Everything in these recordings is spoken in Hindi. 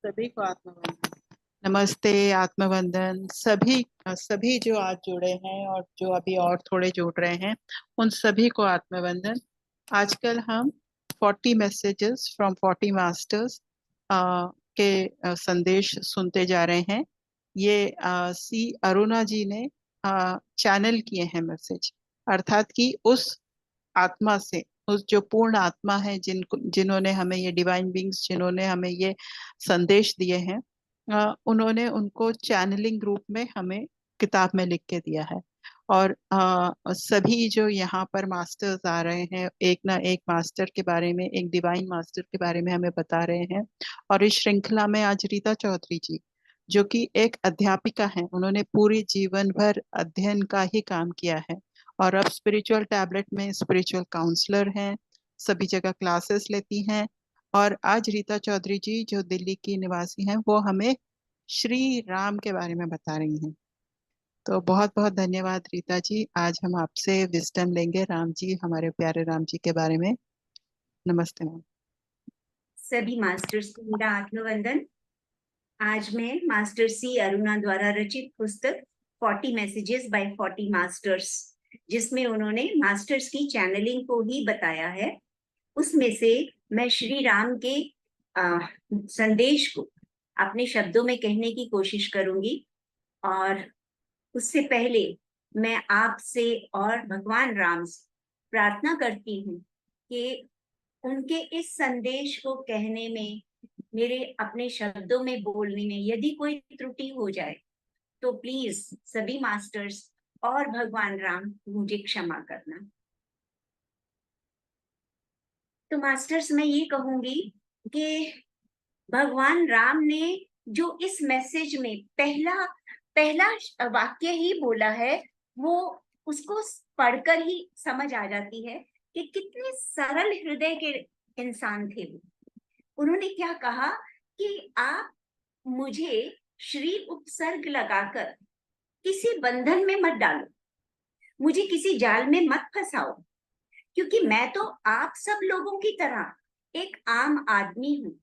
सभी को आत्मवंदन। नमस्ते, आत्मवंदन। सभी जो आज जुड़े हैं और जो अभी और थोड़े जुड़ रहे हैं, उन सभी को आत्मवंदन। आजकल हम 40 मैसेजेस फ्रॉम 40 मास्टर्स के संदेश सुनते जा रहे हैं। ये सी अरुणा जी ने चैनल किए हैं मैसेज, अर्थात कि उस आत्मा से, उस जो पूर्ण आत्मा है, जिन्होंने हमें ये डिवाइन बींग्स, जिन्होंने हमें ये संदेश दिए हैं, उन्होंने उनको चैनलिंग रूप में हमें किताब में लिख के दिया है। और सभी जो यहाँ पर मास्टर्स आ रहे हैं, एक ना एक मास्टर के बारे में, एक डिवाइन मास्टर के बारे में हमें बता रहे हैं। और इस श्रृंखला में आज रीता चौधरी जी, जो कि एक अध्यापिका हैं, उन्होंने पूरी जीवन भर अध्ययन का ही काम किया है और अब स्पिरिचुअल टैबलेट में स्पिरिचुअल काउंसलर हैं, सभी जगह क्लासेस लेती हैं। और आज रीता चौधरी जी, जो दिल्ली की निवासी हैं, वो हमें श्री राम के बारे में बता रही हैं। तो बहुत बहुत धन्यवाद रीता जी। आज हम आपसे विजडम लेंगे राम जी, हमारे प्यारे राम जी के बारे में। नमस्ते मैम। सभी मास्टर्स को मेरा आत्मवंदन। आज मैं मास्टर सी अरुणा द्वारा रचित पुस्तक 40 मैसेजेस बाय 40 मास्टर्स, जिसमें उन्होंने मास्टर्स की चैनलिंग को ही बताया है, उसमें से मैं श्री राम के संदेश को अपने शब्दों में कहने की कोशिश करूंगी। और उससे पहले मैं आपसे और भगवान राम से प्रार्थना करती हूँ कि उनके इस संदेश को कहने में, मेरे अपने शब्दों में बोलने में यदि कोई त्रुटि हो जाए तो प्लीज सभी मास्टर्स और भगवान राम मुझे क्षमा करना। तो मास्टर्स, मैं ये कहूंगी कि भगवान राम ने जो इस मैसेज में पहला पहला वाक्य ही बोला है, वो उसको पढ़कर ही समझ आ जाती है कि कितने सरल हृदय के इंसान थे वो। उन्होंने क्या कहा कि आप मुझे श्री उपसर्ग लगाकर किसी बंधन में मत डालो, मुझे किसी जाल में मत फंसाओ, क्योंकि मैं तो आप सब लोगों की तरह एक आम आदमी हूँ,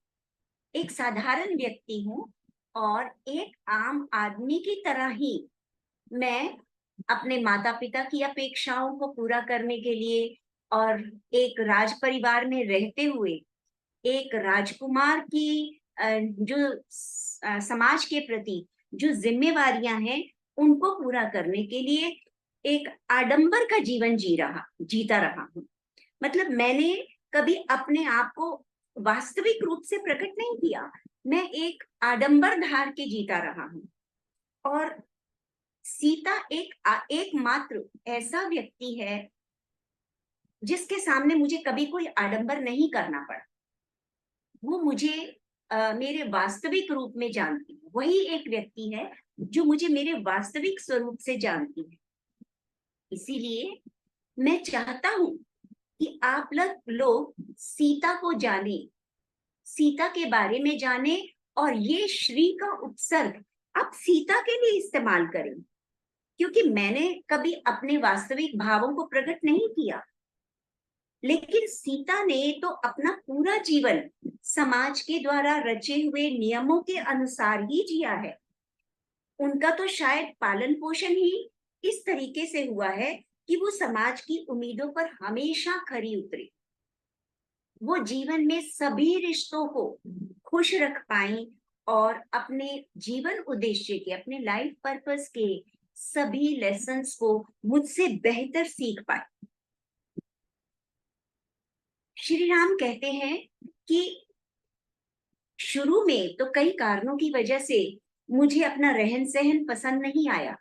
एक साधारण व्यक्ति हूँ। और एक आम आदमी की तरह ही मैं अपने माता पिता की अपेक्षाओं को पूरा करने के लिए और एक राज परिवार में रहते हुए एक राजकुमार की जो समाज के प्रति जो जिम्मेवारियां हैं, उनको पूरा करने के लिए एक आडंबर का जीवन जीता रहा हूँ। मतलब मैंने कभी अपने आप को वास्तविक रूप से प्रकट नहीं किया, मैं एक आडंबर धार के जीता रहा हूँ। और सीता एकमात्र ऐसा व्यक्ति है जिसके सामने मुझे कभी कोई आडंबर नहीं करना पड़ा। वो मुझे मेरे वास्तविक रूप में जानती है, वही एक व्यक्ति है जो मुझे मेरे वास्तविक स्वरूप से जानती है। इसीलिए मैं चाहता हूं कि आप लोग सीता को जाने, सीता के बारे में जाने, और ये श्री का उपसर्ग आप सीता के लिए इस्तेमाल करें, क्योंकि मैंने कभी अपने वास्तविक भावों को प्रकट नहीं किया, लेकिन सीता ने तो अपना पूरा जीवन समाज के द्वारा रचे हुए नियमों के अनुसार ही जिया है। उनका तो शायद पालन पोषण ही इस तरीके से हुआ है कि वो समाज की उम्मीदों पर हमेशा खरी उतरी। वो जीवन में सभी रिश्तों को खुश रख पाई और अपने जीवन उद्देश्य के, अपने लाइफ पर्पस के सभी लेसन्स को मुझसे बेहतर सीख पाई। श्री राम कहते हैं कि शुरू में तो कई कारणों की वजह से मुझे अपना रहन सहन पसंद नहीं आया,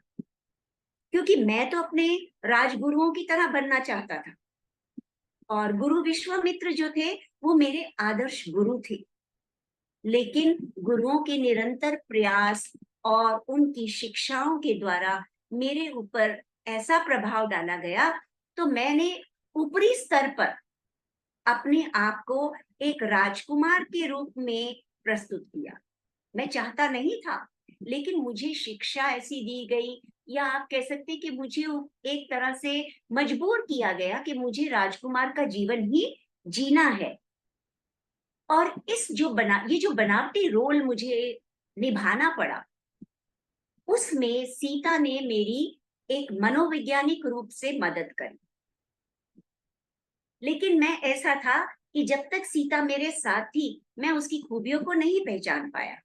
क्योंकि मैं तो अपने राजगुरुओं की तरह बनना चाहता था, और गुरु विश्वामित्र जो थे वो मेरे आदर्श गुरु थे। लेकिन गुरुओं के निरंतर प्रयास और उनकी शिक्षाओं के द्वारा मेरे ऊपर ऐसा प्रभाव डाला गया, तो मैंने ऊपरी स्तर पर अपने आप को एक राजकुमार के रूप में प्रस्तुत किया। मैं चाहता नहीं था, लेकिन मुझे शिक्षा ऐसी दी गई, या आप कह सकते कि मुझे एक तरह से मजबूर किया गया कि मुझे राजकुमार का जीवन ही जीना है। और ये जो बनावटी रोल मुझे निभाना पड़ा, उसमें सीता ने मेरी एक मनोवैज्ञानिक रूप से मदद करी। लेकिन मैं ऐसा था कि जब तक सीता मेरे साथ थी, मैं उसकी खूबियों को नहीं पहचान पाया।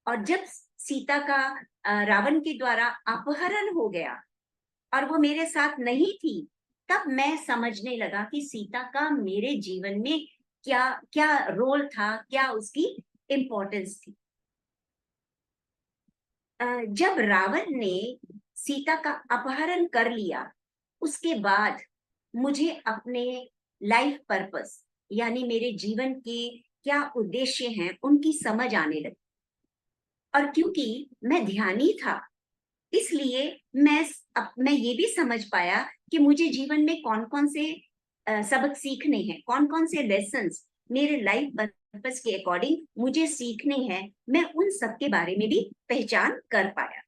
और जब सीता का रावण के द्वारा अपहरण हो गया और वो मेरे साथ नहीं थी, तब मैं समझने लगा कि सीता का मेरे जीवन में क्या क्या रोल था, क्या उसकी इम्पोर्टेंस थी। जब रावण ने सीता का अपहरण कर लिया, उसके बाद मुझे अपने लाइफ पर्पस, यानी मेरे जीवन के क्या उद्देश्य हैं, उनकी समझ आने लगी। और क्योंकि मैं ध्यानी था, इसलिए मैं ये भी समझ पाया कि मुझे जीवन में कौन कौन से सबक सीखने हैं, कौन कौन से लेसन्स मेरे लाइफ पर्पस के अकॉर्डिंग मुझे सीखने हैं। मैं उन सब के बारे में भी पहचान कर पाया।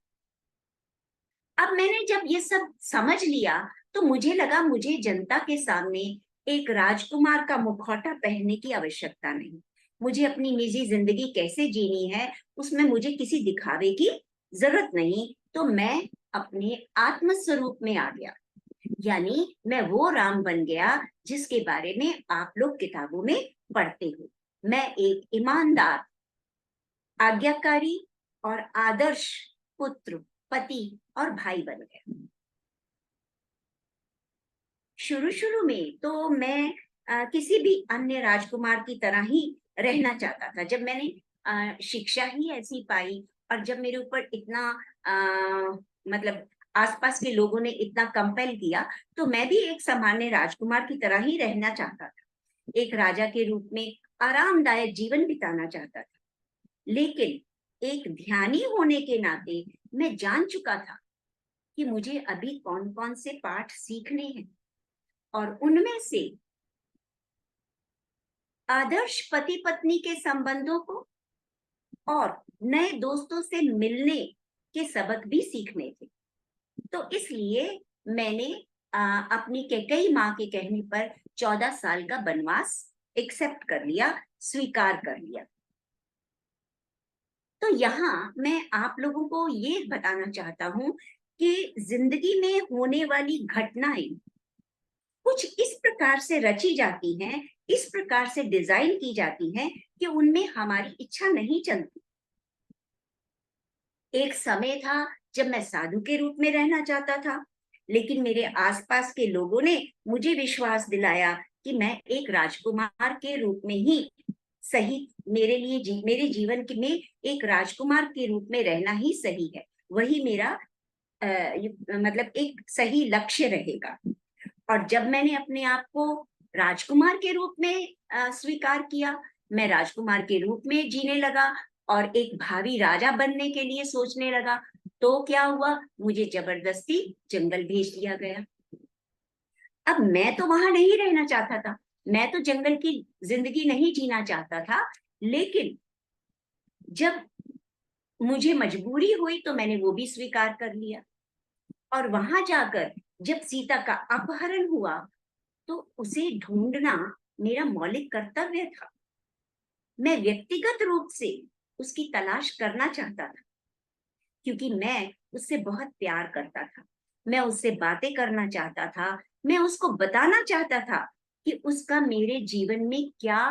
अब मैंने जब ये सब समझ लिया, तो मुझे लगा मुझे जनता के सामने एक राजकुमार का मुखौटा पहनने की आवश्यकता नहीं। मुझे अपनी निजी जिंदगी कैसे जीनी है, उसमें मुझे किसी दिखावे की जरूरत नहीं। तो मैं अपने आत्म स्वरूप में आ गया, यानी मैं वो राम बन गया जिसके बारे में आप लोग किताबों में पढ़ते हो। मैं एक ईमानदार, आज्ञाकारी और आदर्श पुत्र, पति और भाई बन गया। शुरू शुरू में तो मैं किसी भी अन्य राजकुमार की तरह ही रहना चाहता था। जब मैंने शिक्षा ही ऐसी पाई और जब मेरे ऊपर इतना मतलब आसपास के लोगों ने इतना कंपेल किया, तो मैं भी एक सामान्य राजकुमार की तरह ही रहना चाहता था, एक राजा के रूप में आरामदायक जीवन बिताना चाहता था। लेकिन एक ध्यानी होने के नाते मैं जान चुका था कि मुझे अभी कौन कौन से पाठ सीखने हैं, और उनमें से आदर्श पति पत्नी के संबंधों को और नए दोस्तों से मिलने के सबक भी सीखने थे। तो इसलिए मैंने अपनी कैकेयी माँ के कहने पर 14 साल का वनवास एक्सेप्ट कर लिया, स्वीकार कर लिया। तो यहाँ मैं आप लोगों को ये बताना चाहता हूँ कि जिंदगी में होने वाली घटनाएं कुछ इस प्रकार से रची जाती हैं, इस प्रकार से डिजाइन की जाती हैं कि उनमें हमारी इच्छा नहीं चलती। एक समय था जब मैं साधु के रूप में रहना चाहता था, लेकिन मेरे आसपास के लोगों ने मुझे विश्वास दिलाया कि मैं एक राजकुमार के रूप में ही सही, मेरे लिए मेरे जीवन में एक राजकुमार के रूप में रहना ही सही है, वही मेरा मतलब एक सही लक्ष्य रहेगा। और जब मैंने अपने आप को राजकुमार के रूप में स्वीकार किया, मैं राजकुमार के रूप में जीने लगा और एक भावी राजा बनने के लिए सोचने लगा, तो क्या हुआ, मुझे जबरदस्ती जंगल भेज दिया गया। अब मैं तो वहां नहीं रहना चाहता था, मैं तो जंगल की जिंदगी नहीं जीना चाहता था, लेकिन जब मुझे मजबूरी हुई तो मैंने वो भी स्वीकार कर लिया। और वहां जाकर जब सीता का अपहरण हुआ, तो उसे ढूंढना मेरा मौलिक कर्तव्य था। मैं व्यक्तिगत रूप से उसकी तलाश करना चाहता था, क्योंकि मैं उससे बहुत प्यार करता था, मैं उससे बातें करना चाहता था, मैं उसको बताना चाहता था कि उसका मेरे जीवन में क्या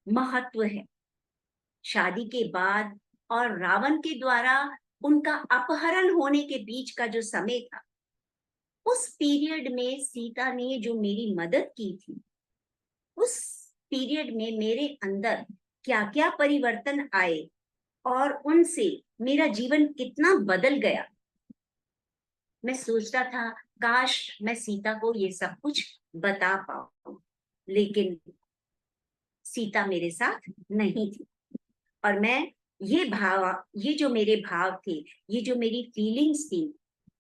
महत्व है। शादी के बाद और रावण के द्वारा उनका अपहरण होने के बीच का जो समय था, उस पीरियड में सीता ने जो मेरी मदद की थी, उस पीरियड में मेरे अंदर क्या क्या परिवर्तन आए और उनसे मेरा जीवन कितना बदल गया। मैं सोचता था काश मैं सीता को ये सब कुछ बता पाऊं, लेकिन सीता मेरे साथ नहीं थी। और मैं ये जो मेरे भाव थे, ये जो मेरी फीलिंग्स थी,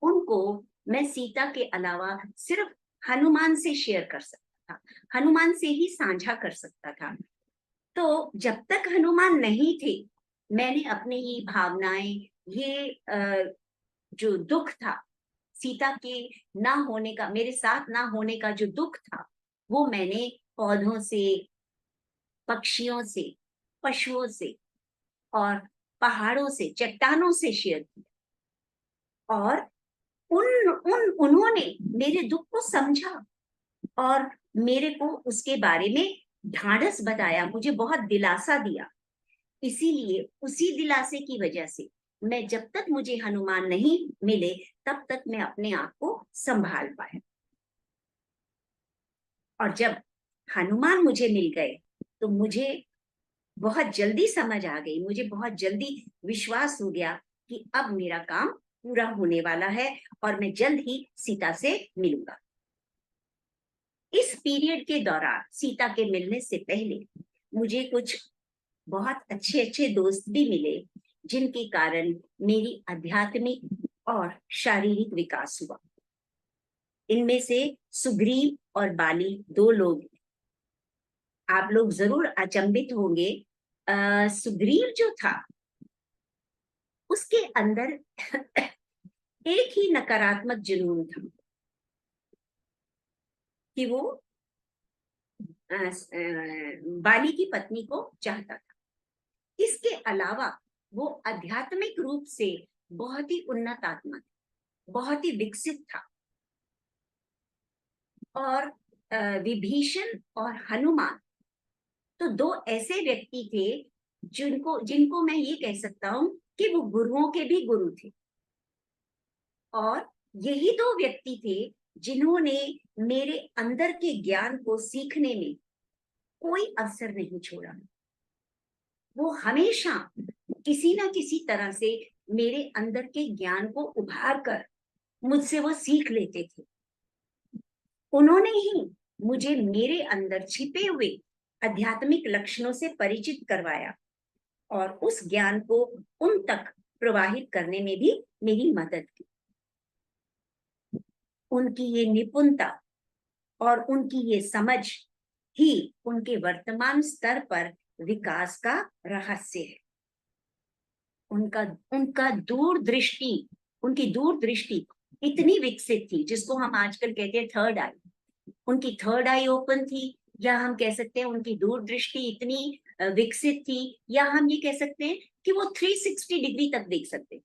उनको मैं सीता के अलावा सिर्फ हनुमान से शेयर कर सकता था, हनुमान से ही साझा कर सकता था। तो जब तक हनुमान नहीं थे, मैंने अपनी ये भावनाएं, ये जो दुख था, सीता के ना होने का, मेरे साथ ना होने का जो दुख था, वो मैंने पौधों से, पक्षियों से, पशुओं से और पहाड़ों से, चट्टानों से शेयर किया। और उन्होंने मेरे दुख को समझा और मेरे को उसके बारे में ढाढ़स बताया, मुझे बहुत दिलासा दिया। इसीलिए उसी दिलासे की वजह से मैं, जब तक मुझे हनुमान नहीं मिले तब तक मैं अपने आप को संभाल पाया। और जब हनुमान मुझे मिल गए तो मुझे बहुत जल्दी समझ आ गई, मुझे बहुत जल्दी विश्वास हो गया कि अब मेरा काम पूरा होने वाला है और मैं जल्द ही सीता से मिलूंगा। इस पीरियड के दौरान, सीता के मिलने से पहले, मुझे कुछ बहुत अच्छे अच्छे दोस्त भी मिले, जिनके कारण मेरी आध्यात्मिक और शारीरिक विकास हुआ। इनमें से सुग्रीव और बाली दो लोग, आप लोग जरूर अचंभित होंगे। सुग्रीव जो था, उसके अंदर एक ही नकारात्मक जुनून था कि वो बाली की पत्नी को चाहता था। इसके अलावा वो आध्यात्मिक रूप से बहुत ही उन्नत आत्मा था, बहुत ही विकसित था। और विभीषण और हनुमान तो दो ऐसे व्यक्ति थे जिनको मैं ये कह सकता हूं कि वो गुरुओं के भी गुरु थे। और यही दो व्यक्ति थे जिन्होंने मेरे अंदर के ज्ञान को सीखने में कोई अवसर नहीं छोड़ा। वो हमेशा किसी ना किसी तरह से मेरे अंदर के ज्ञान को उभार कर मुझसे वो सीख लेते थे। उन्होंने ही मुझे मेरे अंदर छिपे हुए आध्यात्मिक लक्षणों से परिचित करवाया और उस ज्ञान को उन तक प्रवाहित करने में भी मेरी मदद की। उनकी ये निपुणता और उनकी ये समझ ही उनके वर्तमान स्तर पर विकास का रहस्य है। उनका उनका दूरदृष्टि उनकी दूरदृष्टि इतनी विकसित थी, जिसको हम आजकल कहते हैं थर्ड आई। उनकी थर्ड आई ओपन थी, या हम कह सकते हैं उनकी दूरदृष्टि इतनी विकसित थी, या हम ये कह सकते हैं कि वो 360 डिग्री तक देख सकते थे।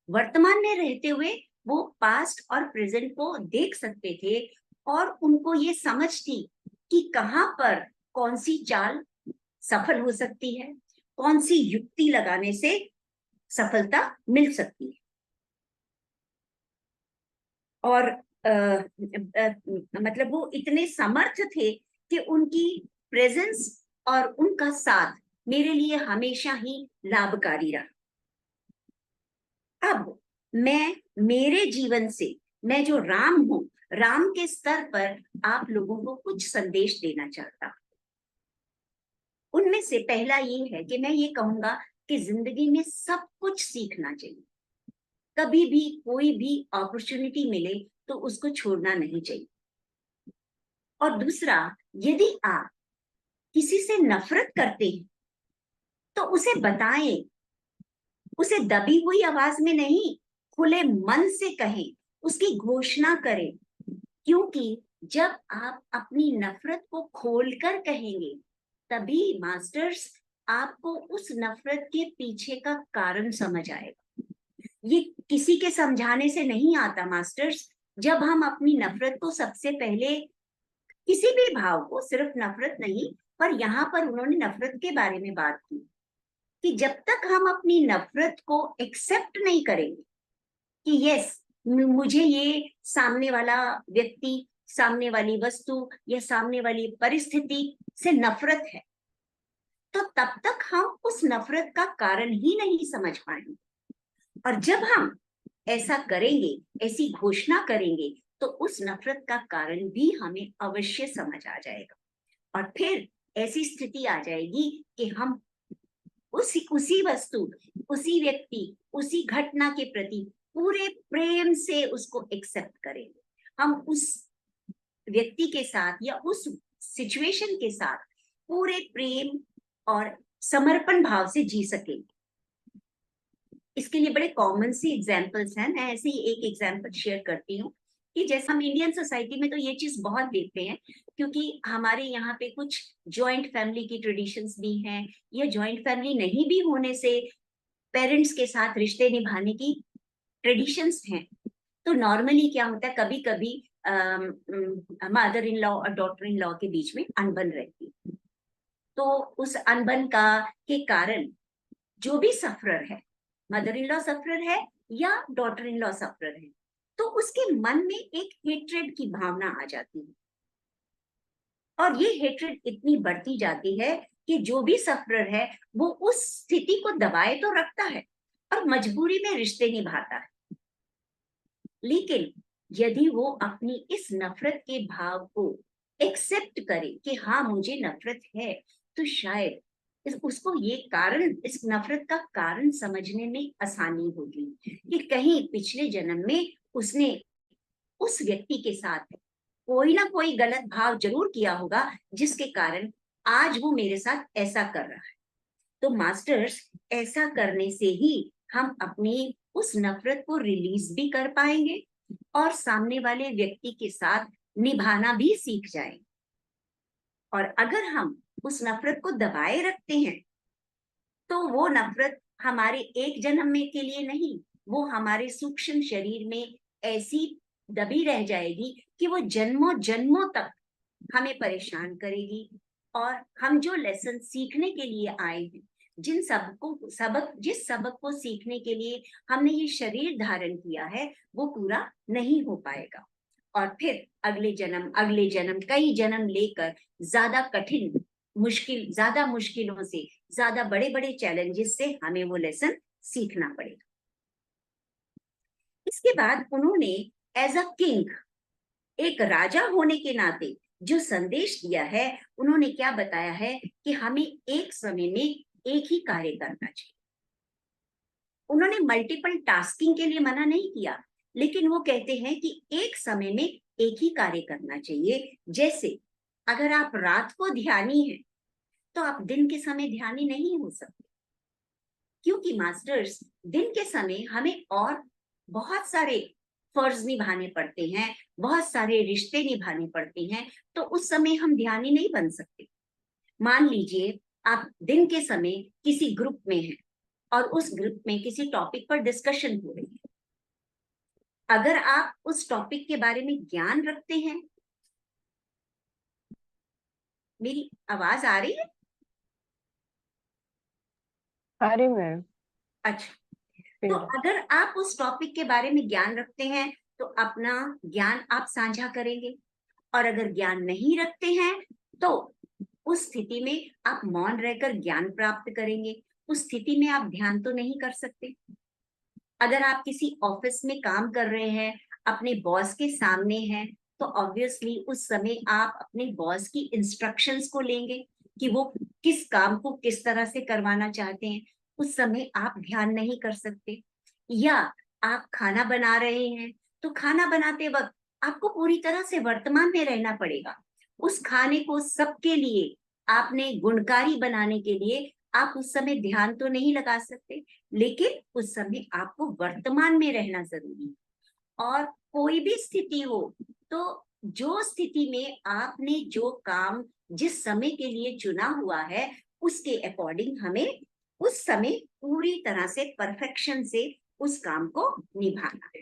वर्तमान में रहते हुए वो पास्ट और प्रेजेंट को देख सकते थे और उनको ये समझ थी कि कहां पर कौन सी चाल सफल हो सकती है, कौन सी युक्ति लगाने से सफलता मिल सकती है। और मतलब वो इतने समर्थ थे कि उनकी प्रेजेंस और उनका साथ मेरे लिए हमेशा ही लाभकारी रहा। अब मैं मेरे जीवन से, मैं जो राम हूं, राम के स्तर पर आप लोगों को कुछ संदेश देना चाहता हूं। उनमें से पहला ये है कि मैं ये कहूंगा कि जिंदगी में सब कुछ सीखना चाहिए। कभी भी कोई भी अपॉर्चुनिटी मिले तो उसको छोड़ना नहीं चाहिए। और दूसरा, यदि आप किसी से नफरत करते हैं तो उसे बताएं, उसे दबी हुई आवाज में नहीं, खुले मन से कहें, उसकी घोषणा करें। क्योंकि जब आप अपनी नफरत को खोलकर कहेंगे, तभी मास्टर्स आपको उस नफरत के पीछे का कारण समझ आएगा। ये किसी के समझाने से नहीं आता मास्टर्स। जब हम अपनी नफरत को, सबसे पहले किसी भी भाव को, सिर्फ नफरत नहीं, पर यहाँ पर उन्होंने नफरत के बारे में बात की कि जब तक हम अपनी नफरत को एक्सेप्ट नहीं करेंगे कि यस, मुझे ये सामने वाला व्यक्ति, सामने वाली वस्तु या सामने वाली परिस्थिति से नफरत है, तो तब तक हम उस नफरत का कारण ही नहीं समझ पाएंगे। और जब हम ऐसा करेंगे, ऐसी घोषणा करेंगे, तो उस नफरत का कारण भी हमें अवश्य समझ आ जाएगा। और फिर ऐसी स्थिति आ जाएगी कि हम उसी वस्तु, उसी व्यक्ति, उसी घटना के प्रति पूरे प्रेम से उसको एक्सेप्ट करेंगे। हम उस व्यक्ति के साथ या उस सिचुएशन के साथ पूरे प्रेम और समर्पण भाव से जी सकेंगे। इसके लिए बड़े कॉमन सी एग्जाम्पल्स हैं। मैं ऐसे ही एक एग्जाम्पल शेयर करती हूँ कि जैसे हम इंडियन सोसाइटी में तो ये चीज बहुत देखते हैं क्योंकि हमारे यहाँ पे कुछ जॉइंट फैमिली की ट्रेडिशंस भी हैं, या जॉइंट फैमिली नहीं भी होने से पेरेंट्स के साथ रिश्ते निभाने की ट्रेडिशंस हैं। तो नॉर्मली क्या होता है, कभी कभी मदर इन लॉ और डॉटर इन लॉ के बीच में अनबन रहती है। तो उस अनबन का के कारण जो भी सफरर है, मदर इन लॉ सफरर है या डॉटर इन लॉ सफरर है, तो उसके मन में एक हेट्रेड की भावना आ जाती है, और ये हेट्रेड इतनी बढ़ती जाती है कि जो भी सफरर है वो उस स्थिति को दबाए तो रखता है और मजबूरी में रिश्ते निभाता है। लेकिन यदि वो अपनी इस नफरत के भाव को एक्सेप्ट करे कि हाँ मुझे नफरत है, तो शायद उसको ये कारण, इस नफरत का कारण समझने में आसानी होगी कि कहीं पिछले जन्म में उसने उस व्यक्ति के साथ कोई ना कोई गलत भाव जरूर किया होगा, जिसके कारण आज वो मेरे साथ ऐसा कर रहा है। तो मास्टर्स, ऐसा करने से ही हम अपनी उस नफरत को रिलीज भी कर पाएंगे और सामने वाले व्यक्ति के साथ निभाना भी सीख जाएंगे। और अगर हम उस नफरत को दबाए रखते हैं, तो वो नफरत हमारे एक जन्म में के लिए नहीं, वो हमारे सूक्ष्म शरीर में ऐसी दबी रह जाएगी कि वो जन्मों जन्मों तक हमें परेशान करेगी। और हम जो लेसन सीखने के लिए आए हैं, जिस सबक को सीखने के लिए हमने ये शरीर धारण किया है, वो पूरा नहीं हो पाएगा। और फिर अगले जन्म कई जन्म लेकर ज्यादा कठिन, ज्यादा मुश्किलों से, ज्यादा बड़े बड़े चैलेंजेस से हमें वो लेसन सीखना पड़ेगा। इसके बाद उन्होंने एज अ किंग, एक राजा होने के नाते जो संदेश दिया है, उन्होंने क्या बताया है कि हमें एक समय में एक ही कार्य करना चाहिए। उन्होंने मल्टीपल टास्किंग के लिए मना नहीं किया, लेकिन वो कहते हैं कि एक समय में एक ही कार्य करना चाहिए। जैसे अगर आप रात को ध्यानी हैं, तो आप दिन के समय ध्यानी नहीं हो सकते, क्योंकि मास्टर्स, दिन के समय हमें और बहुत सारे फर्ज निभाने पड़ते हैं, बहुत सारे रिश्ते निभाने पड़ते हैं, तो उस समय हम ध्यानी नहीं बन सकते। मान लीजिए आप दिन के समय किसी ग्रुप में हैं और उस ग्रुप में किसी टॉपिक पर डिस्कशन हो रही है। अगर आप उस टॉपिक के बारे में ज्ञान रखते हैं, मेरी आवाज आ रही है? अरे मैम, अच्छा, तो अगर आप उस टॉपिक के बारे में ज्ञान रखते हैं, तो अपना ज्ञान आप साझा करेंगे। और अगर ज्ञान नहीं रखते हैं, तो उस स्थिति में आप मौन रहकर ज्ञान प्राप्त करेंगे। उस स्थिति में आप ध्यान तो नहीं कर सकते। अगर आप किसी ऑफिस में काम कर रहे हैं, अपने बॉस के सामने हैं, तो ऑब्वियसली उस समय आप अपने बॉस की इंस्ट्रक्शंस को लेंगे कि वो किस काम को किस तरह से करवाना चाहते हैं। उस समय आप ध्यान नहीं कर सकते। या आप खाना बना रहे हैं, तो खाना बनाते वक्त आपको पूरी तरह से वर्तमान में रहना पड़ेगा। उस खाने को सबके लिए आपने गुणकारी बनाने के लिए आप उस समय ध्यान तो नहीं लगा सकते, लेकिन उस समय आपको वर्तमान में रहना जरूरी है। और कोई भी स्थिति हो, तो जो स्थिति में आपने जो काम जिस समय के लिए चुना हुआ है, उसके अकॉर्डिंग हमें उस समय पूरी तरह से परफेक्शन से उस काम को निभाना है।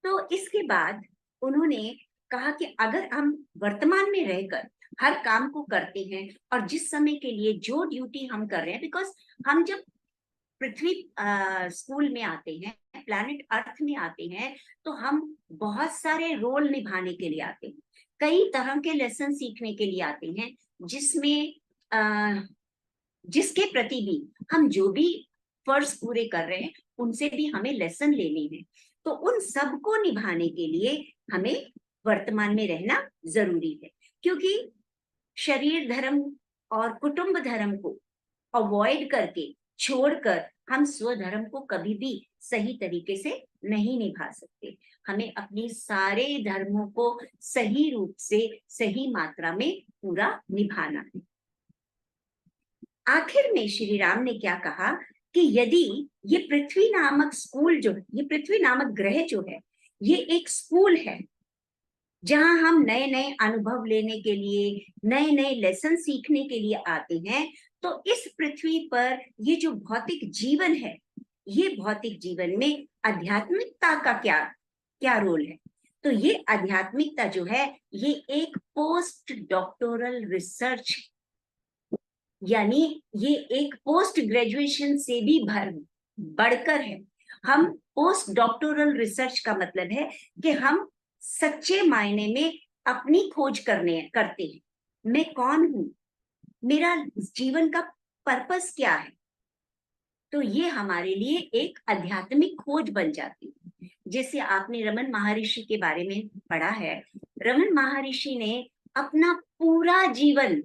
तो इसके बाद उन्होंने कहा कि अगर हम वर्तमान में रहकर हर काम को करते हैं, और जिस समय के लिए जो ड्यूटी हम कर रहे हैं, बिकॉज हम जब पृथ्वी स्कूल में आते हैं, प्लैनेट अर्थ में आते हैं, तो हम बहुत सारे रोल निभाने के लिए आते हैं, कई तरह के लेसन सीखने के लिए आते हैं, जिसमें जिसके प्रति भी हम जो भी फर्ज पूरे कर रहे हैं, उनसे भी हमें लेसन लेने हैं। तो उन सबको निभाने के लिए हमें वर्तमान में रहना जरूरी है, क्योंकि शरीर धर्म और कुटुंब धर्म को अवॉइड करके, छोड़कर हम स्वधर्म को कभी भी सही तरीके से नहीं निभा सकते। हमें अपने सारे धर्मों को सही रूप से, सही मात्रा में पूरा निभाना है। आखिर में श्री राम ने क्या कहा कि यदि ये पृथ्वी नामक स्कूल जो, ये पृथ्वी नामक ग्रह जो है, ये एक स्कूल है, जहां हम नए नए अनुभव लेने के लिए, नए नए लेसन सीखने के लिए आते हैं। तो इस पृथ्वी पर ये जो भौतिक जीवन है, ये भौतिक जीवन में आध्यात्मिकता का क्या क्या रोल है? तो ये आध्यात्मिकता जो है, ये एक पोस्ट डॉक्टोरल रिसर्च, यानी ये एक पोस्ट ग्रेजुएशन से भी बढ़कर है। हम पोस्ट डॉक्टोरल रिसर्च का मतलब है कि हम सच्चे मायने में अपनी खोज करते हैं। मैं कौन हूं, मेरा जीवन का पर्पस क्या है। तो ये हमारे लिए एक आध्यात्मिक खोज बन जाती है। जैसे आपने रमन महर्षि के बारे में पढ़ा है, रमन महर्षि ने अपना पूरा जीवन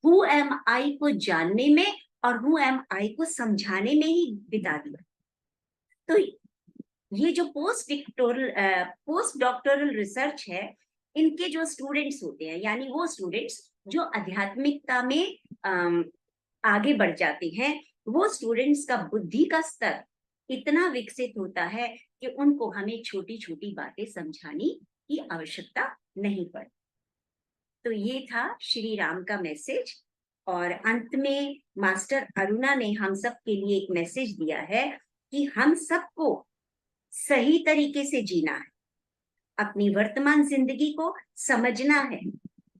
हु एम आई को जानने में और हु एम आई को समझाने में ही बिता दिया। तो ये जो पोस्ट डॉक्टोरल रिसर्च है, इनके जो स्टूडेंट्स होते हैं, यानी वो स्टूडेंट्स जो आध्यात्मिकता में आगे बढ़ जाते हैं, वो स्टूडेंट्स का बुद्धि का स्तर इतना विकसित होता है कि उनको हमें छोटी छोटी बातें समझाने की आवश्यकता नहीं पड़ती। तो ये था श्री राम का मैसेज। और अंत में मास्टर अरुणा ने हम सब के लिए एक मैसेज दिया है कि हम सबको सही तरीके से जीना है, अपनी वर्तमान जिंदगी को समझना है,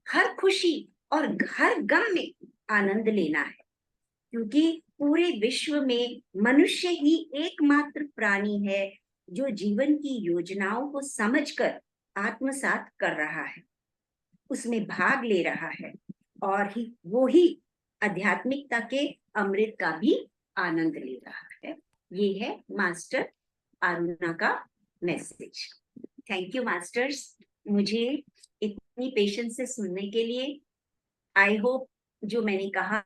हर खुशी और हर गम में आनंद लेना है, क्योंकि पूरे विश्व में मनुष्य ही एकमात्र प्राणी है जो जीवन की योजनाओं को समझकर आत्मसात कर रहा है, उसमें भाग ले रहा है, और वो ही आध्यात्मिकता के अमृत का भी आनंद ले रहा है। ये है मास्टर अरुणा का मैसेज। थैंक यू मास्टर्स, मुझे इतनी पेशेंस से सुनने के लिए। आई होप जो मैंने कहा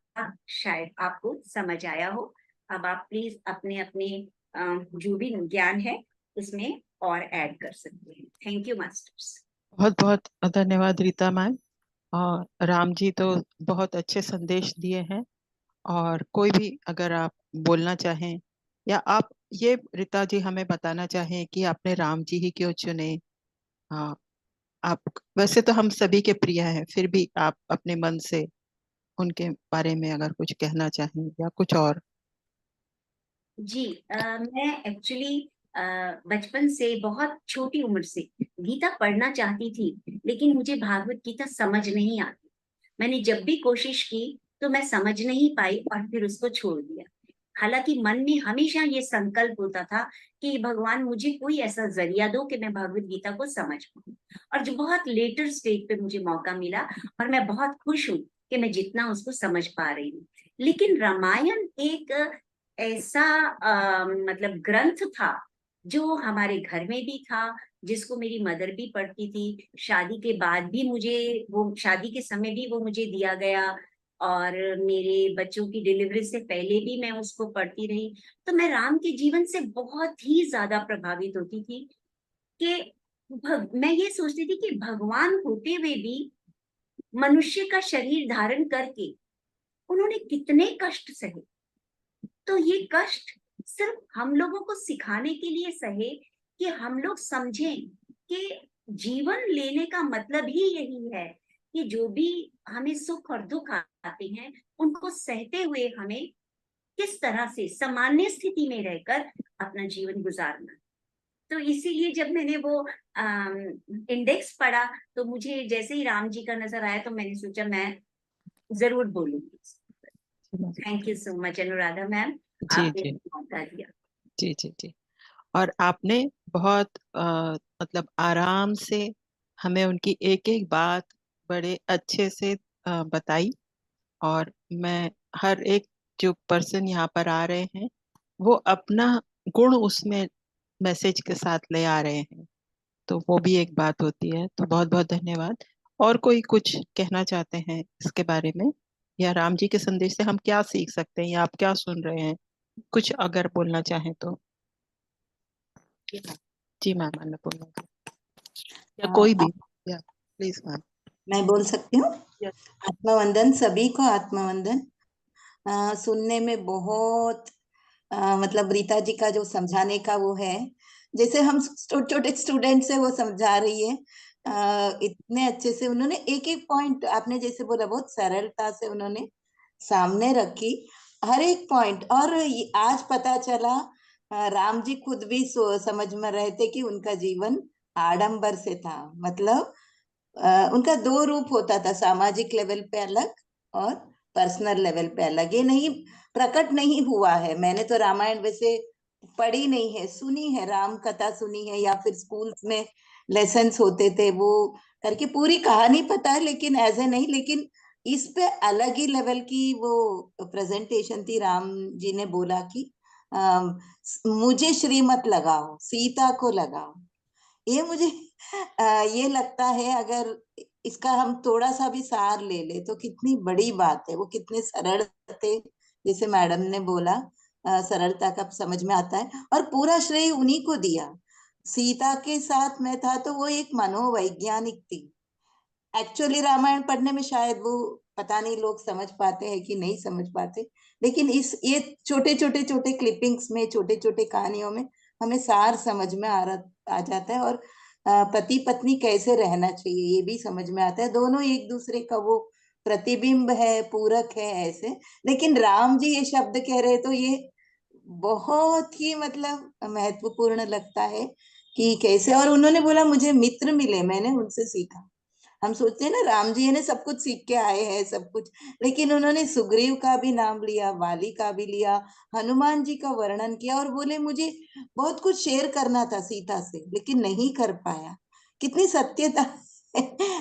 शायद आपको समझ आया हो। अब आप प्लीज अपने अपने जो भी ज्ञान है उसमें और ऐड कर सकते हैं। Thank you masters. बहुत बहुत धन्यवाद रीता मैम। और राम जी तो बहुत अच्छे संदेश दिए हैं। और कोई भी अगर आप बोलना चाहें, या आप ये रीता जी हमें बताना चाहें कि आपने राम जी ही क्यों चुने। हाँ, आप वैसे तो हम सभी के प्रिय हैं, फिर भी आप अपने मन से उनके बारे में अगर कुछ कहना चाहें या कुछ और। जी, मैं एक्चुअली बचपन से, बहुत छोटी उम्र से गीता पढ़ना चाहती थी, लेकिन मुझे भागवत गीता समझ नहीं आती। मैंने जब भी कोशिश की तो मैं समझ नहीं पाई और फिर उसको छोड़ दिया। हालांकि मन में हमेशा ये संकल्प होता था कि भगवान मुझे कोई ऐसा जरिया दो कि मैं भगवत गीता को समझ पाऊं। और जो बहुत लेटर स्टेज पे मुझे मौका मिला, और मैं बहुत खुश हूँ कि मैं जितना उसको समझ पा रही हूँ। लेकिन रामायण एक ऐसा मतलब ग्रंथ था जो हमारे घर में भी था, जिसको मेरी मदर भी पढ़ती थी। शादी के बाद भी मुझे वो, शादी के समय भी वो मुझे दिया गया, और मेरे बच्चों की डिलीवरी से पहले भी मैं उसको पढ़ती रही। तो मैं राम के जीवन से बहुत ही ज्यादा प्रभावित होती थी कि मैं ये सोचती थी कि भगवान होते हुए भी मनुष्य का शरीर धारण करके उन्होंने कितने कष्ट सहे। तो ये कष्ट सिर्फ हम लोगों को सिखाने के लिए सहे कि हम लोग समझें कि जीवन लेने का मतलब ही यही है कि जो भी हमें सुख और दुख आते हैं, उनको सहते हुए हमें किस तरह से सामान्य स्थिति में रहकर अपना जीवन गुजारना। तो इसीलिए जब मैंने वो इंडेक्स पढ़ा, तो मुझे जैसे ही राम जी का नजर आया तो मैंने सोचा मैं जरूर बोलूंगी। Thank you so much Anuradha ma'am, जी आपने जी मौका दिया। जी जी जी। और आपने बहुत मतलब आराम से हमें उनकी एक एक बात बड़े अच्छे से बताई। और मैं हर एक जो पर्सन यहाँ पर आ रहे हैं, वो अपना गुण उसमें मैसेज के साथ ले आ रहे हैं, तो वो भी एक बात होती है। तो बहुत बहुत धन्यवाद। और कोई कुछ कहना चाहते हैं इसके बारे में, या राम जी के संदेश से हम क्या सीख सकते हैं, या आप क्या सुन रहे हैं, कुछ अगर बोलना चाहें तो। जी मैम, अन्नपूर्णा जी, या कोई भी, या प्लीज मैम। मैं बोल सकती हूँ। यस। आत्मवंदन, सभी को आत्मवंदन। सुनने में बहुत मतलब रीता जी का जो समझाने का वो है, जैसे हम छोटे छोटे स्टूडेंट से वो समझा रही है, इतने अच्छे से उन्होंने एक एक पॉइंट, आपने जैसे बोला, बहुत सरलता से उन्होंने सामने रखी हर एक पॉइंट। और आज पता चला, राम जी खुद भी समझ में रहे थे कि उनका जीवन आडंबर से था। मतलब उनका दो रूप होता था, सामाजिक लेवल पे अलग और पर्सनल लेवल पे अलग। ये नहीं प्रकट नहीं हुआ है। मैंने तो रामायण वैसे पढ़ी नहीं है, सुनी है, राम कथा सुनी है, या फिर स्कूल्स में लेसन्स होते थे वो करके, पूरी कहानी पता है लेकिन ऐसे नहीं। लेकिन इस पे अलग ही लेवल की वो प्रेजेंटेशन थी। राम जी ने बोला कि अम, मुझे श्रीमत लगाओ, सीता को लगाओ। ये मुझे ये लगता है, अगर इसका हम थोड़ा सा भी सार ले ले तो कितनी बड़ी बात है। वो कितने सरल थे, जैसे मैडम ने बोला, सरलता का समझ में आता है। और पूरा श्रेय उन्हीं को दिया। सीता के साथ में था तो वो एक मनोवैज्ञानिक थी। एक्चुअली रामायण पढ़ने में शायद वो, पता नहीं लोग समझ पाते हैं कि नहीं समझ पाते, लेकिन इस ये छोटे छोटे छोटे क्लिपिंग्स में, छोटे छोटे कहानियों में हमें सार समझ में आ जाता है। और पति पत्नी कैसे रहना चाहिए ये भी समझ में आता है। दोनों एक दूसरे का वो प्रतिबिंब है, पूरक है ऐसे। लेकिन राम जी ये शब्द कह रहे तो ये बहुत ही मतलब महत्वपूर्ण लगता है कि कैसे। और उन्होंने बोला मुझे मित्र मिले, मैंने उनसे सीखा। हम सोचते हैं ना, राम जी ने सब कुछ सीख के आए हैं सब कुछ, लेकिन उन्होंने सुग्रीव का भी नाम लिया, वाली का भी लिया, हनुमान जी का वर्णन किया, और बोले मुझे बहुत कुछ शेयर करना था सीता से लेकिन नहीं कर पाया। कितनी सत्यता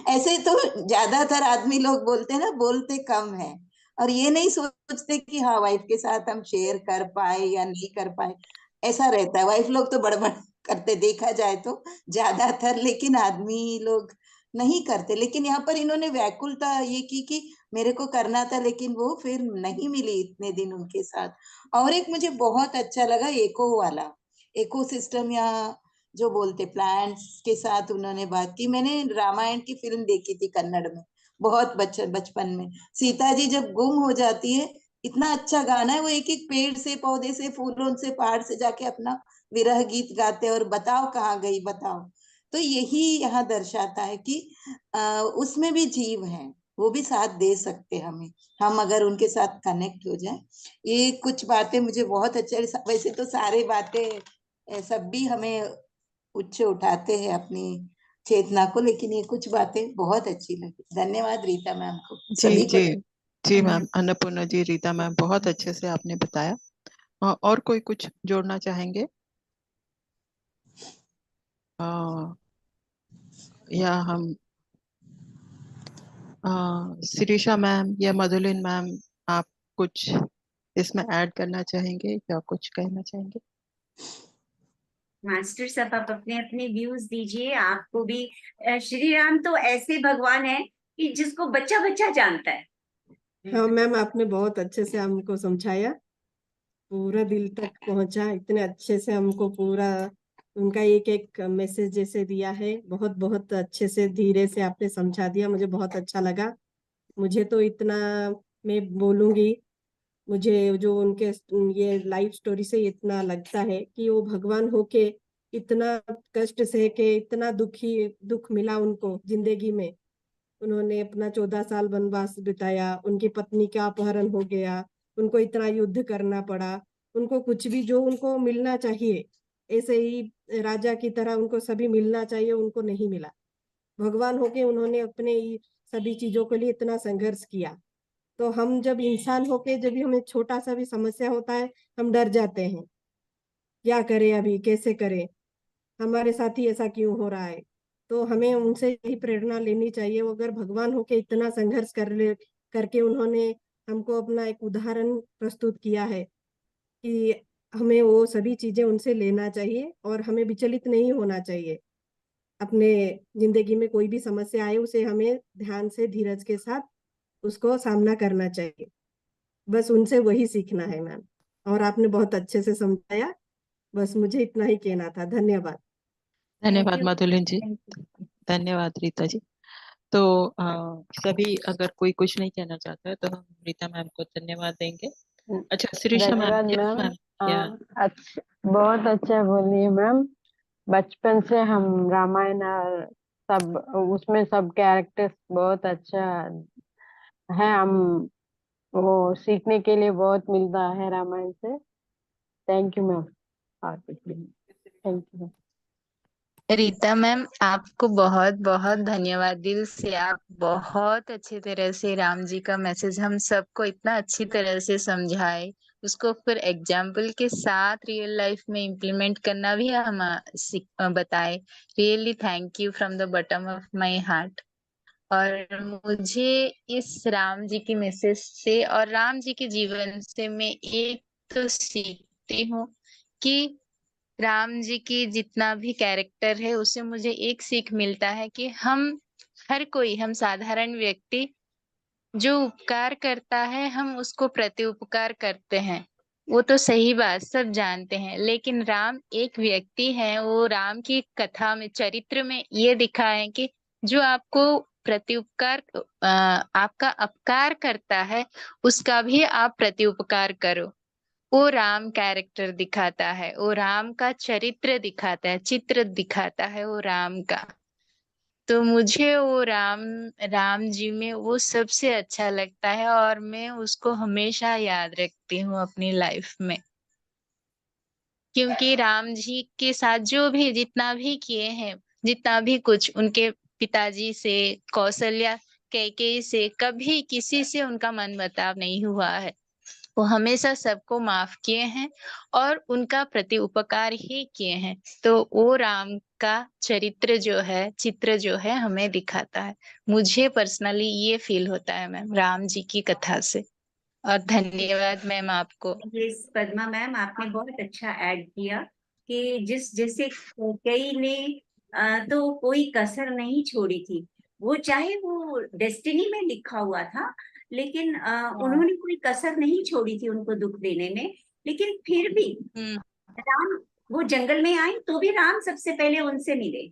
ऐसे तो ज्यादातर आदमी लोग बोलते हैं ना, बोलते कम है, और ये नहीं सोचते कि हाँ वाइफ के साथ हम शेयर कर पाए या नहीं कर पाए। ऐसा रहता है, वाइफ लोग तो बड़बड़ करते देखा जाए तो ज्यादातर, लेकिन आदमी लोग नहीं करते। लेकिन यहाँ पर इन्होंने व्याकुलता ये की कि मेरे को करना था लेकिन वो फिर नहीं मिली इतने दिन उनके साथ। और एक मुझे बहुत अच्छा लगा एको वाला, इको सिस्टम, या जो बोलते प्लांट्स के साथ उन्होंने बात की। मैंने रामायण की फिल्म देखी थी कन्नड़ में, बहुत बचपन में। सीता जी जब गुम हो जाती है, इतना अच्छा गाना है वो, एक एक पेड़ से, पौधे से, फूलों से, पहाड़ से जाके अपना विरह गीत गाते, और बताओ कहाँ गई बताओ। तो यही यहाँ दर्शाता है कि उसमें भी जीव है, वो भी साथ दे सकते हैं हमें, हम अगर उनके साथ कनेक्ट हो जाए। ये कुछ बातें मुझे बहुत अच्छे, वैसे तो सारे बातें सब भी हमें उच्च उठाते हैं अपनी चेतना को, लेकिन ये कुछ बातें बहुत अच्छी लगी। धन्यवाद रीता मैम को, जी सभी को जी जी मैम, धन्यवाद। अन्नपूर्णा जी, रीता मैम, बहुत अच्छे से आपने बताया। और कोई कुछ जोड़ना चाहेंगे? अ, या हम शिरीषा मैम या मधुलिन मैम, आप कुछ इसमें ऐड करना चाहेंगे या कुछ कहना चाहेंगे? मास्टर साहब आप अपने अपने व्यूज दीजिए। आपको भी श्री राम तो ऐसे भगवान है कि जिसको बच्चा बच्चा जानता है। हाँ मैम, आपने बहुत अच्छे से हमको समझाया, पूरा दिल तक पहुंचा, इतने अच्छे से हमको पूरा उनका एक एक मैसेज जैसे दिया है। बहुत बहुत अच्छे से धीरे से आपने समझा दिया, मुझे बहुत अच्छा लगा। मुझे तो इतना मैं बोलूंगी, मुझे जो उनके ये लाइफ स्टोरी से इतना लगता है कि वो भगवान होके इतना कष्ट सह के, इतना दुख मिला उनको जिंदगी में। उन्होंने अपना 14 साल वनवास बिताया, उनकी पत्नी का अपहरण हो गया, उनको इतना युद्ध करना पड़ा, उनको कुछ भी जो उनको मिलना चाहिए, ऐसे ही राजा की तरह उनको सभी मिलना चाहिए, उनको नहीं मिला। भगवान होके उन्होंने अपने सभी चीजों के लिए इतना संघर्ष किया। तो हम जब इंसान होके, जब भी हमें छोटा सा भी समस्या होता है, हम डर जाते हैं, क्या करें अभी, कैसे करें, हमारे साथ ही ऐसा क्यों हो रहा है। तो हमें उनसे यही प्रेरणा लेनी चाहिए। वो अगर भगवान होके इतना संघर्ष करके उन्होंने हमको अपना एक उदाहरण प्रस्तुत किया है कि हमें वो सभी चीजें उनसे लेना चाहिए और हमें विचलित नहीं होना चाहिए। अपने जिंदगी में कोई भी समस्या आए, उसे हमें ध्यान से, धीरज के साथ उसको सामना करना चाहिए। बस उनसे वही सीखना है मैम। और आपने बहुत अच्छे से समझाया। बस मुझे इतना ही कहना था। धन्यवाद। थैंक धन्यवाद you. Madhulin ji, thank you. धन्यवाद रीता जी। तो सभी, अगर कोई कुछ नहीं कहना चाहता है तो हम रीता मैम को धन्यवाद देंगे। अच्छा शिरीषा मैम, धन्यवाद यस मैम। मैम, या अच्छा, बहुत अच्छा बोलिए मैम। बचपन से हम रामायण और सब उसमें सब कैरेक्टर्स बहुत अच्छा है। हम वो सीखने के लिए बहुत मिलता है रामायण से। Thank you ma'am. Thank you. Rita ma'am, आपको बहुत बहुत धन्यवाद दिल से। आप बहुत अच्छे तरह से राम जी का मैसेज हम सबको इतना अच्छी तरह से समझाए, उसको फिर एग्जाम्पल के साथ रियल लाइफ में इम्प्लीमेंट करना भी हम बताए। Really thank you from the bottom of my heart. और मुझे इस राम जी के मैसेज से और राम जी के जीवन से मैं एक तो सीखती हूँ कि राम जी की जितना भी कैरेक्टर है उससे मुझे एक सीख मिलता है कि हर कोई, हम साधारण व्यक्ति जो उपकार करता है हम उसको प्रति उपकार करते हैं। वो तो सही बात सब जानते हैं, लेकिन राम एक व्यक्ति है। वो राम की कथा में, चरित्र में ये दिखा है कि जो आपको प्रति उपकार आपका अपकार करता है उसका भी आप प्रति उपकार करो। वो राम कैरेक्टर दिखाता है, वो राम का चरित्र दिखाता है, चित्र दिखाता है वो राम का। तो मुझे वो राम जी में वो सबसे अच्छा लगता है और मैं उसको हमेशा याद रखती हूँ अपनी लाइफ में। क्योंकि राम जी के साथ जो भी जितना भी किए हैं, जितना भी कुछ उनके पिताजी से, कौशल्या कैकेयी से कभी किसी से उनका मनमुटाव नहीं हुआ है। वो हमेशा सबको माफ किए हैं और उनका प्रति उपकार ही किए हैं। तो वो राम का चरित्र जो है, चित्र जो है, हमें दिखाता है। मुझे पर्सनली ये फील होता है मैम राम जी की कथा से। और धन्यवाद मैम आपको। यस पद्मा मैम, आपने बहुत अच्छा ऐड किया कि जैसे कई ने तो कोई कसर नहीं छोड़ी थी। वो चाहे वो डेस्टिनी में लिखा हुआ था, लेकिन उन्होंने कोई कसर नहीं छोड़ी थी उनको दुख देने में। लेकिन फिर भी राम, वो जंगल में आए तो भी राम सबसे पहले उनसे मिले,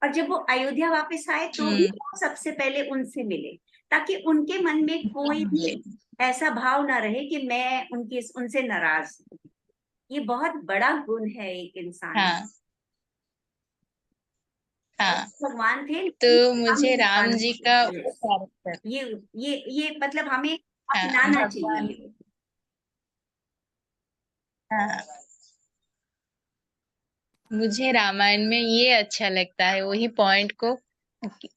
और जब वो अयोध्या वापस आए तो भी राम सबसे पहले उनसे मिले, ताकि उनके मन में कोई भी ऐसा भाव ना रहे कि मैं उनसे नाराज हूं। ये बहुत बड़ा गुण है एक इंसान में। हाँ हाँ। भगवान थे, तो हम मुझे राम इंसान जी थे। का वो कैरेक्टर, ये मतलब हमें हाँ, अपनाना भगवान, चाहिए। हाँ, मुझे रामायण में ये अच्छा लगता है, वही पॉइंट को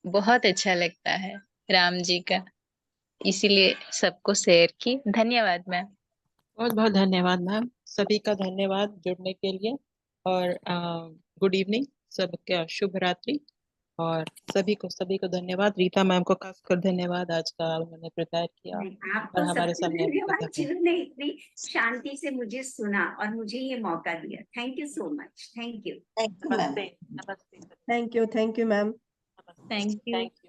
बहुत अच्छा लगता है राम जी का, इसीलिए सबको शेयर की। धन्यवाद मैम। बहुत बहुत धन्यवाद मैम। सभी का धन्यवाद जुड़ने के लिए। और गुड इवनिंग, सबका शुभ रात्रि। और सभी को धन्यवाद। रीता मैम को खासकर धन्यवाद, आज का उन्होंने प्रिपेयर किया और आपको हमारे सबको सामने धन्यवाद जिन्होंने इतनी शांति से मुझे सुना और मुझे ये मौका दिया। Thank you so much. Thank you. Thank you ma'am. नमस्ते। नमस्ते। Thank you ma'am. Thank you.